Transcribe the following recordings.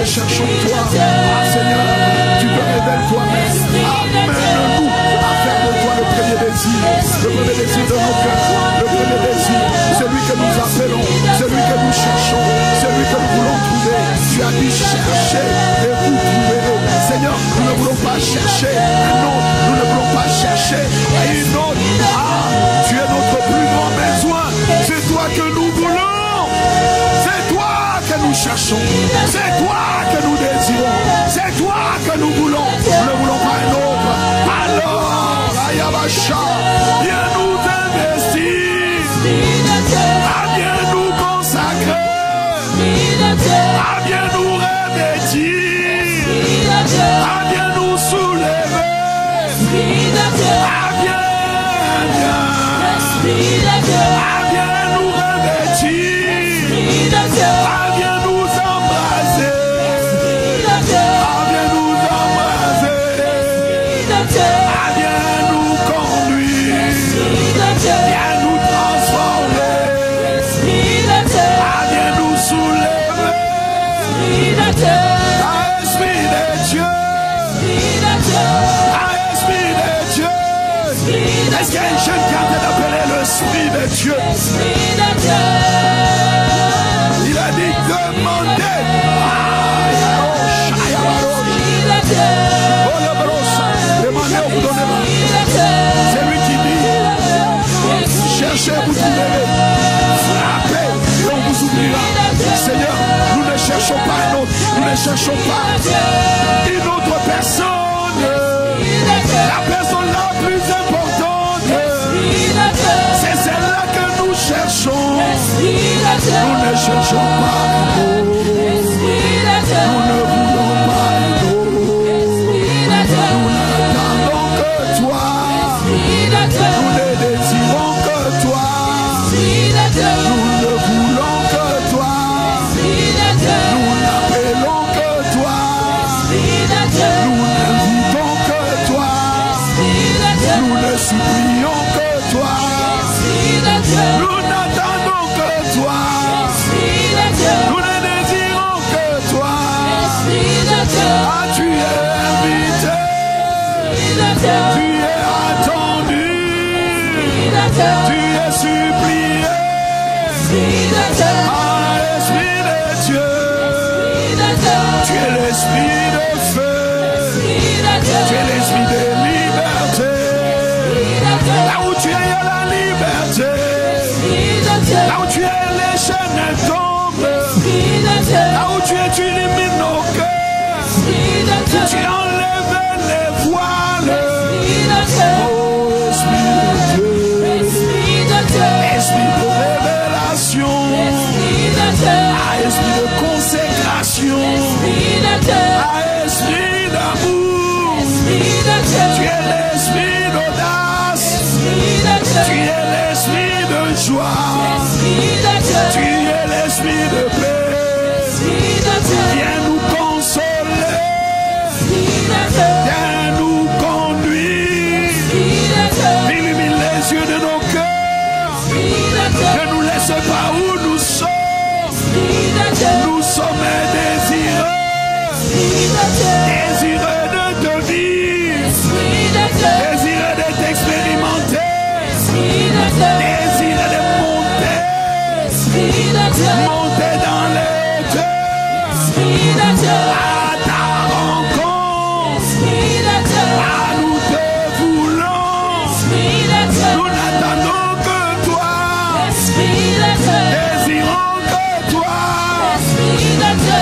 Cherchons toi, ah Seigneur, tu te révèles toi-même. Amène-nous à faire de toi le premier désir de nos cœurs, le premier désir, celui que nous appelons, celui que nous cherchons, celui que nous voulons trouver. Tu as dit chercher et vous trouverez. Seigneur, nous ne voulons pas chercher un autre, nous ne voulons pas chercher une autre. Ah, tu es notre plus grand besoin, c'est toi que nous voulons, c'est toi que nous cherchons, c'est toi que nous désirons, c'est toi que nous voulons, nous ne voulons pas un autre. Alors, Ayabasha, viens nous investir, viens nous consacrer, viens nous revêtir. Viens nous soulever. Viens nous revêtir. Viens nous embraser. Viens nous embraser. Viens nous conduire. Viens nous transformer. Viens nous soulever. Esprit de Dieu. Esprit de Dieu. Est-ce qu'il y a une jeune qui a d'appeler l'Esprit de Dieu? Il a dit demandez. Demandez, on vous donnera. C'est lui qui dit cherchez, vous trouverez. Frappez et on vous oubliera. Seigneur, nous ne cherchons pas un autre. Nous ne cherchons pas une autre personne. La personne la plus importante, c'est celle-là que nous cherchons. Nous ne cherchons pas nous ne voulons pas nous n'attendons que toi. Nous ne désirons que toi. Nous ne voulons que toi. Nous n'appelons que toi. Nous n'invitons que toi. Nous ne supplions que toi. Nous n'attendons que toi. Nous ne désirons que toi. Ah, tu es invité. Tu es attendu. Tu es supplié. Ah, Esprit de Dieu. Tu es l'Esprit de feu. Tu es l'Esprit de liberté. Là où tu es, il y a la liberté. Là où tu es, les chaînes tombent. Là où tu es, tu élimines nos cœurs. Tu enlèves les voiles. Oh, Esprit de Dieu. Esprit de révélation. Ah, Esprit de consécration. Ah, Esprit d'amour. Tu es l'Esprit d'audace. Tu es l'Esprit de joie. Tu es l'Esprit de paix. Viens nous consoler. Viens nous conduire. Illumine les yeux de nos cœurs. Ne nous laisse pas où nous sommes. Nous sommes désireux. Désireux de te vivre. Désireux de t'expérimenter. Désireux de monter. Monter dans les cœurs. À ta rencontre. Ah, nous te voulons. Nous n'attendons que toi. Désirons que toi.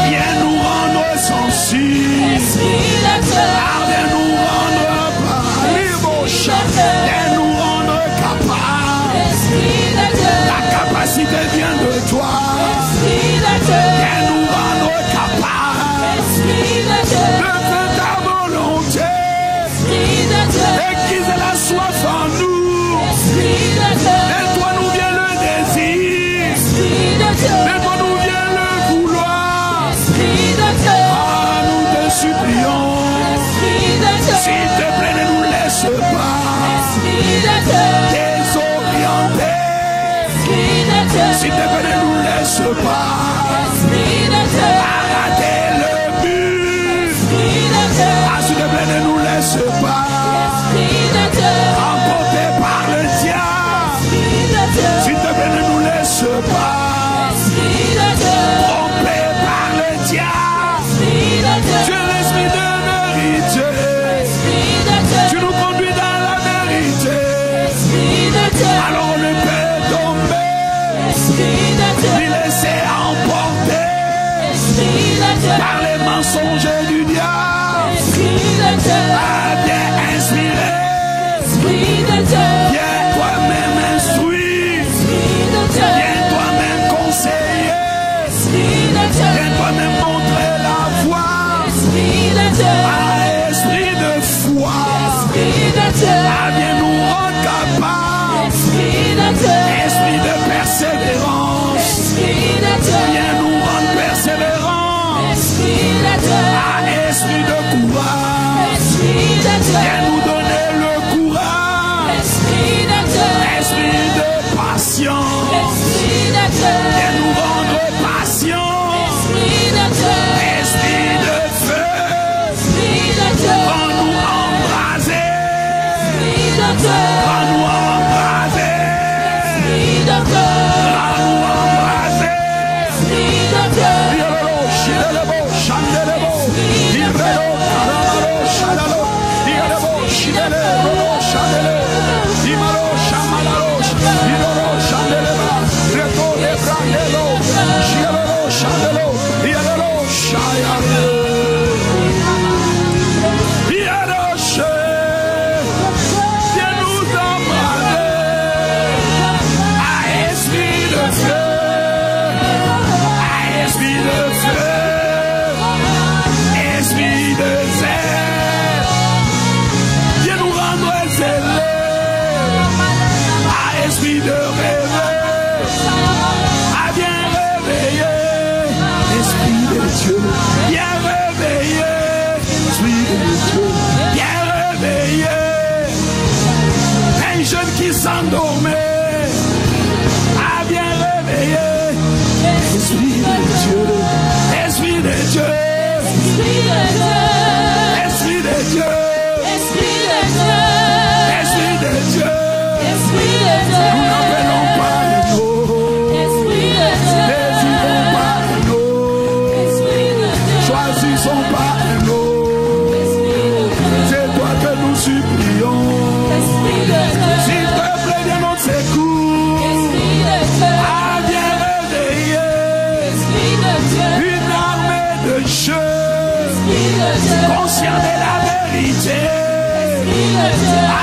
Viens nous rendre sensibles. Ah, viens nous rendre paralibocha. Viens nous rendre capables. La capacité vient de toi. Viens nous rendre capables de faire ta volonté. Aiguise la soif en nous. De toi nous vient le désir. De toi nous vient le vouloir. Ah, nous te supplions. S'il te plaît, ne nous laisse pas désorienter. S'il te plaît, ne nous laisse pas arrêter le but. Ah, s'il te plaît, ne nous laisse pas emporter par le diable. S'il te plaît, ne nous laisse pas tromper par le diable. Tu es l'Esprit de vérité. Tu nous conduis dans la vérité. Alors on ne peut tomber ni laisser emporter par les mensonges du diable. Ah, bien inspiré. Viens toi-même instruire. Viens toi-même conseiller. Viens toi-même montrer la voie. viens nous rendre capables. Esprit de persévérance. Viens nous rendre persévérants. Esprit de courage. Viens nous donner le courage. Esprit de patience. Viens nous rendre patients. Esprit de feu. Rends-nous embraser. Rends-nous embraser. Rends-nous embraser. S'endormait, bien réveillé. Esprit de Dieu, Esprit de Dieu, Esprit de Dieu, Esprit de Dieu, Esprit de Dieu, Esprit de Dieu. Nous n'appelons pas nous, désirons pas nous, choisissons pas nous. C'est toi que nous supplions. S'il te plaît, viens notre secours. Viens réveiller une armée de jeux, conscient de la vérité,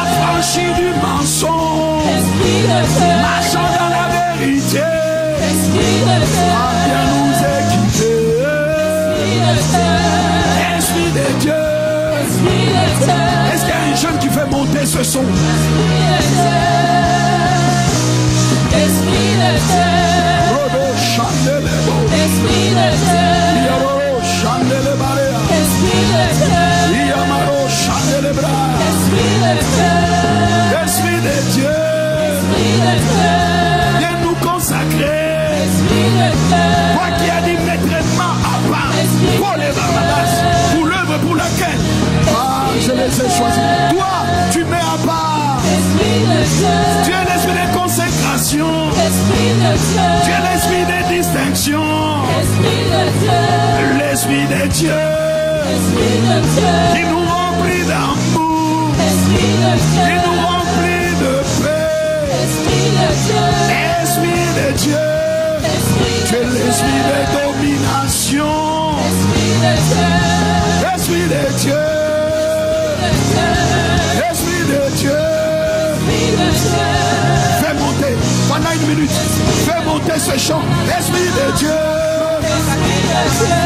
affranchi du mensonge, marchant dans la vérité. Viens nous équiper. Esprit de Dieu. Est-ce qu'il y a un jeune qui fait monter ce son? Esprit de Dieu. Rodo Chandelebo. Esprit de Dieu. Yamaro Chandelebarea. Esprit de Dieu. Yamaro Chandelebra. Esprit de Dieu. Esprit de Dieu. Esprit de Dieu. Viens nous consacrer. Esprit de Dieu. Toi qui as dit maîtrisement à part pour les ramadas, pour l'œuvre pour laquelle je les ai choisis. Toi, tu mets à part. Esprit de Dieu. Tu es l'esprit de consécration. Esprit de Dieu. Tu es l'esprit de distinction. Esprit de Dieu. L'esprit de Dieu. Esprit de Dieu. Qui nous remplit d'amour. Esprit de Dieu. Qui nous remplit de paix. Esprit de Dieu. Esprit de Dieu. Tu es l'esprit de domination. Esprit de Dieu. Esprit de Dieu. Esprit de Dieu. Fais monter, pendant une minute, fais monter ce chant. Esprit de Dieu. Esprit de Dieu.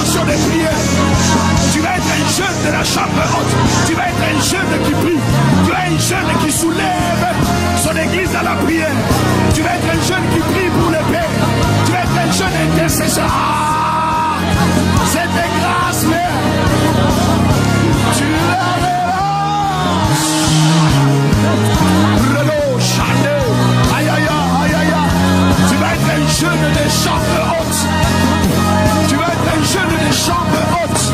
dimension de prière. Tu vas être un jeune de la chambre haute. Tu vas être un jeune qui prie. Tu vas être un jeune qui soulève son église dans la prière. Tu vas être un jeune qui prie pour le Père. Tu vas être un jeune intercesseur. C'est des grâces, Père. Tu la verras. Aïe, aïe, aïe, aïe. Tu vas être un jeune des chambres hautes. Tu vas être un jeune des chambres hautes.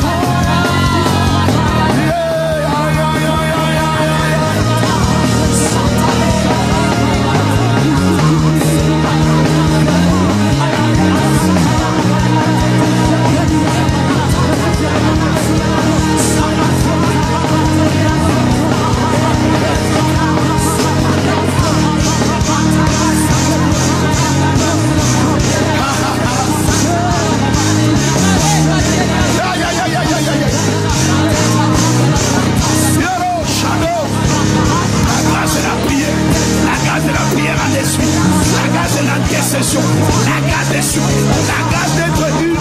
La grâce d'être une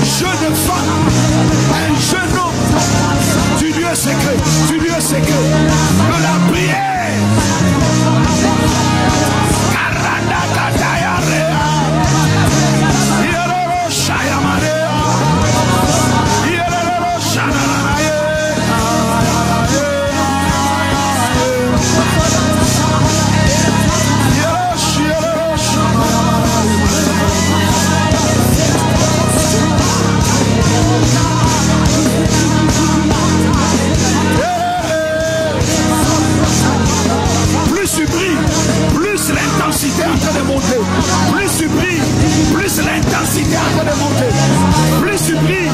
jeune femme, un jeune homme du lieu secret, de la prière. Plus l'intensité est en train de monter. Plus tu pries, plus l'intensité est en train de monter. Plus tu pries.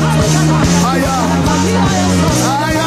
Aïe, aïe, aïe,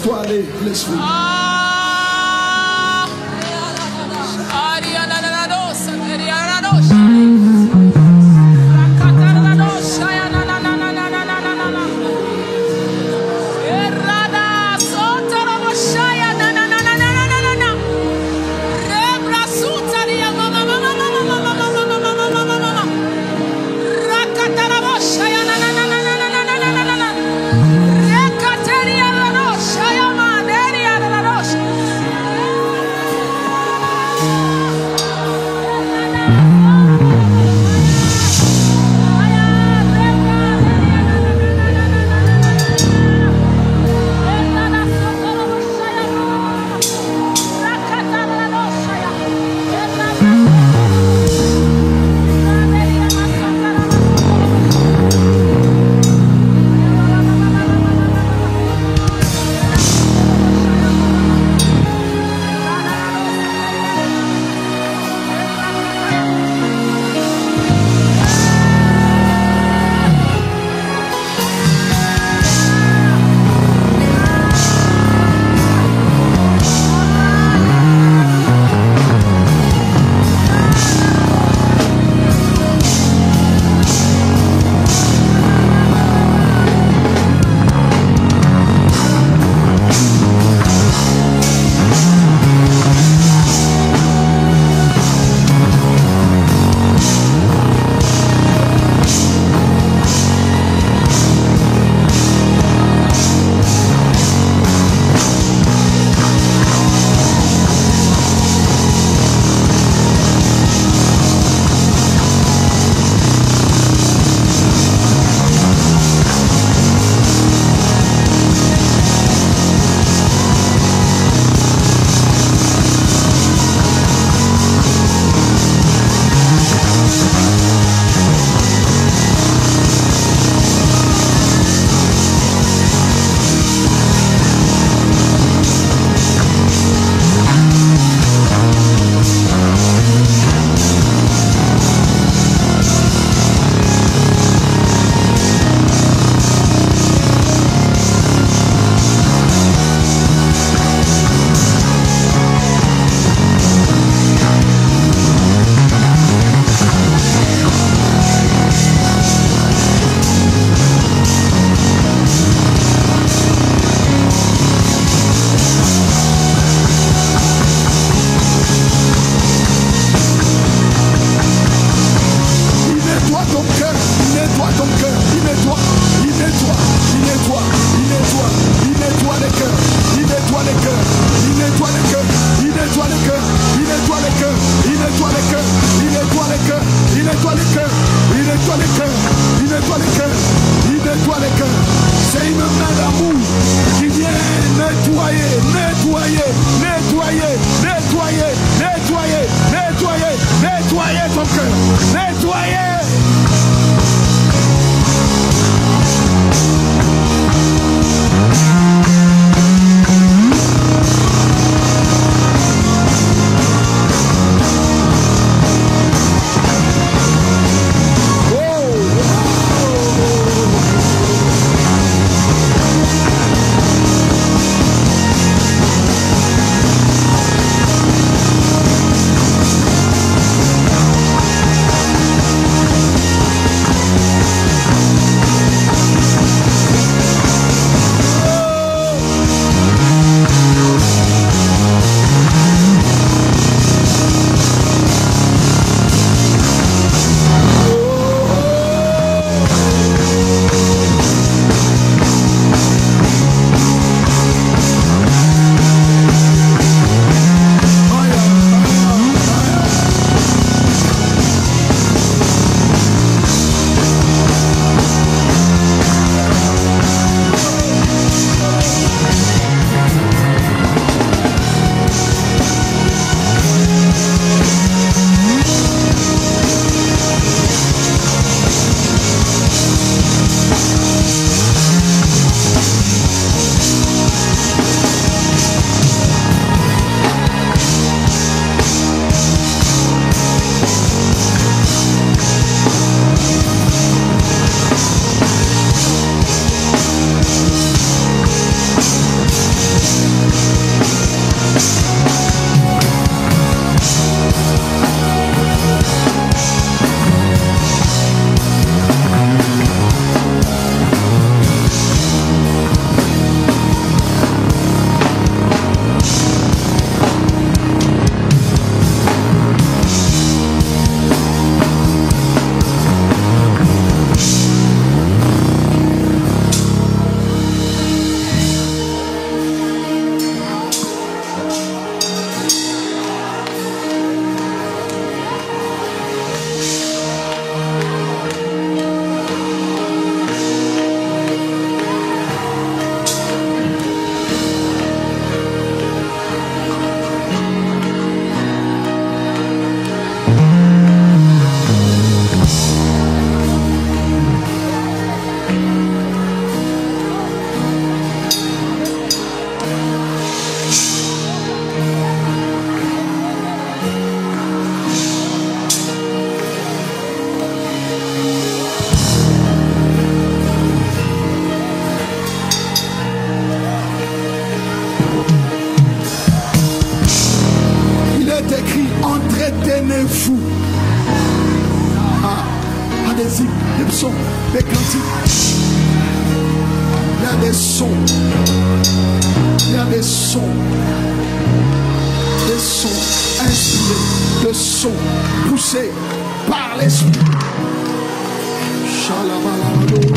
Laisse-toi aller, l'esprit. Tournez-vous. Allez-y, des sons, des cantiques. Il y a des sons. Il y a des sons. Des sons inspirés. Des sons poussés par l'esprit. Shalabalado.